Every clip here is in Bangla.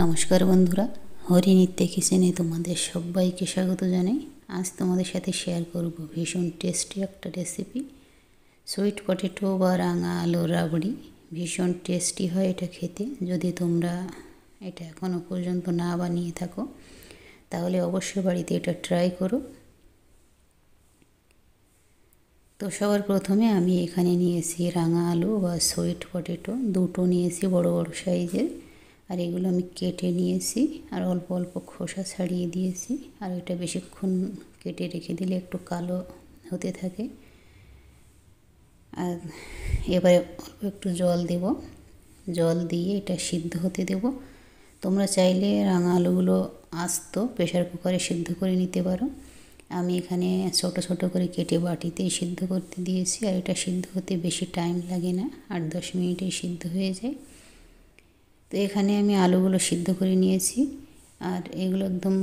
নমস্কার বন্ধুরা, হরিনিত্যে কিচেনে তোমাদের সবাইকে স্বাগত জানাই। আজ তোমাদের সাথে শেয়ার করব ভীষণ টেস্টি একটা রেসিপি, সুইট পটেটো বা রাঙা আলুর রাবড়ি। ভীষণ টেস্টি হয় এটা খেতে। যদি তোমরা এটা এখনও পর্যন্ত না বানিয়ে থাকো তাহলে অবশ্যই বাড়িতে এটা ট্রাই করো। তো সবার প্রথমে আমি এখানে নিয়েছি রাঙা আলু বা সুইট পটেটো, দুটো নিয়েছি বড় বড় সাইজের। আর এগুলো আমি কেটে নিয়েছি আর অল্প অল্প খোসা ছাড়িয়ে দিয়েছি। আর এটা বেশিক্ষণ কেটে রেখে দিলে একটু কালো হতে থাকে। আর এবারে অল্প একটু জল দেব, জল দিয়ে এটা সিদ্ধ হতে দেব। তোমরা চাইলে রাঙা আলুগুলো আস্ত প্রেশার কুকারে সিদ্ধ করে নিতে পারো। আমি এখানে ছোট ছোট করে কেটে বাটিতেই সিদ্ধ করতে দিয়েছি। আর এটা সিদ্ধ হতে বেশি টাইম লাগে না, 8-10 মিনিটেই সিদ্ধ হয়ে যায়। তো এখানে আমি আলুগুলো সিদ্ধ করে নিয়েছি আর এগুলো একদম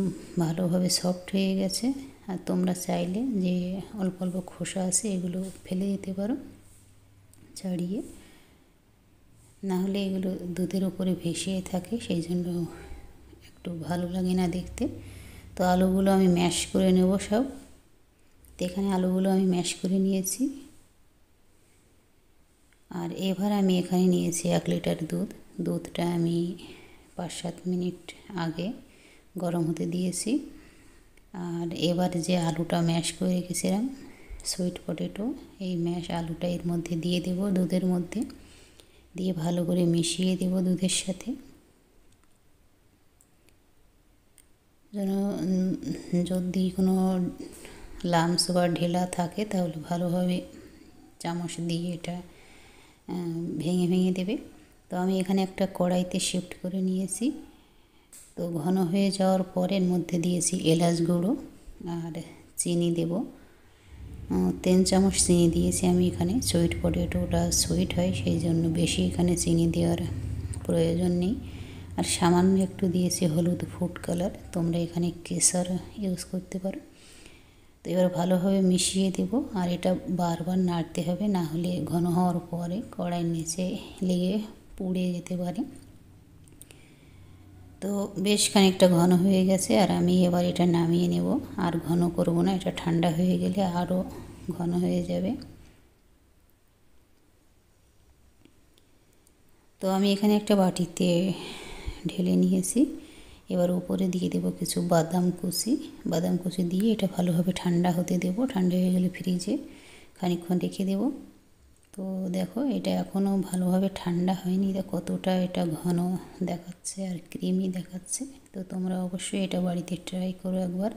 ভালোভাবে সফট হয়ে গেছে। আর তোমরা চাইলে যে অল্প অল্প খোসা আছে এগুলো ফেলে দিতে পারো ছাড়িয়ে, নাহলে এগুলো দুধের উপরে ভেসে থাকে, সেই জন্য একটু ভালো লাগে না দেখতে। তো আলুগুলো আমি ম্যাশ করে নেব সব। তো এখানে আলুগুলো আমি ম্যাশ করে নিয়েছি। আর এবার আমি এখানে নিয়েছি 1 লিটার দুধ। দুধটা আমি 5-7 মিনিট আগে গরম হতে দিয়েছি। আর এবার যে আলুটা ম্যাশ করে রেখেছিলাম সুইট পটেটো, এই ম্যাশ আলুটা এর মধ্যে দিয়ে দেব, দুধের মধ্যে দিয়ে ভালো করে মিশিয়ে দেব দুধের সাথে। যেন যদি কোনো লামস বা ঢেলা থাকে তাহলে ভালোভাবে চামচ দিয়ে এটা ভেঙে ভেঙে দেবে। তো আমি এখানে একটা কড়াইতে শিফট করে নিয়েছি। তো ঘন হয়ে যাওয়ার পরে এর মধ্যে দিয়েছি এলাচ গুঁড়ো আর চিনি দেব। 3 চামচ চিনি দিয়েছি আমি এখানে। সুইট পটেটোটা সুইট হয়, সেই জন্য বেশি এখানে চিনি দেওয়ার প্রয়োজন নেই। আর সামান্য একটু দিয়েছি হলুদ ফুড কালার, তোমরা এখানে কেশর ইউজ করতে পারো। তো এবার ভালোভাবে মিশিয়ে দেব। আর এটা বারবার নাড়তে হবে, না হলে ঘন হওয়ার পরে কড়াইয়ের নিচে লেগে পুড়ে যেতে পারে। তো বেশ খানিকটা ঘন হয়ে গেছে আর আমি এবার এটা নামিয়ে নেব। আর ঘন করব না, এটা ঠান্ডা হয়ে গেলে আরও ঘন হয়ে যাবে। তো আমি এখানে একটা বাটিতে ঢেলে নিয়েছি। এবার উপরে দিয়ে দেব কিছু বাদাম কুচি দিয়ে এটা ভালোভাবে ঠান্ডা হতে দেব। ঠান্ডা হয়ে গেলে ফ্রিজে খানিকক্ষণ রেখে দেব। তো দেখো এটা এখনও ভালোভাবে ঠান্ডা হয়নি, কতটা এটা ঘন দেখাচ্ছে আর ক্রিমি দেখাচ্ছে। তো তোমরা অবশ্যই এটা বাড়িতে ট্রাই করো একবার।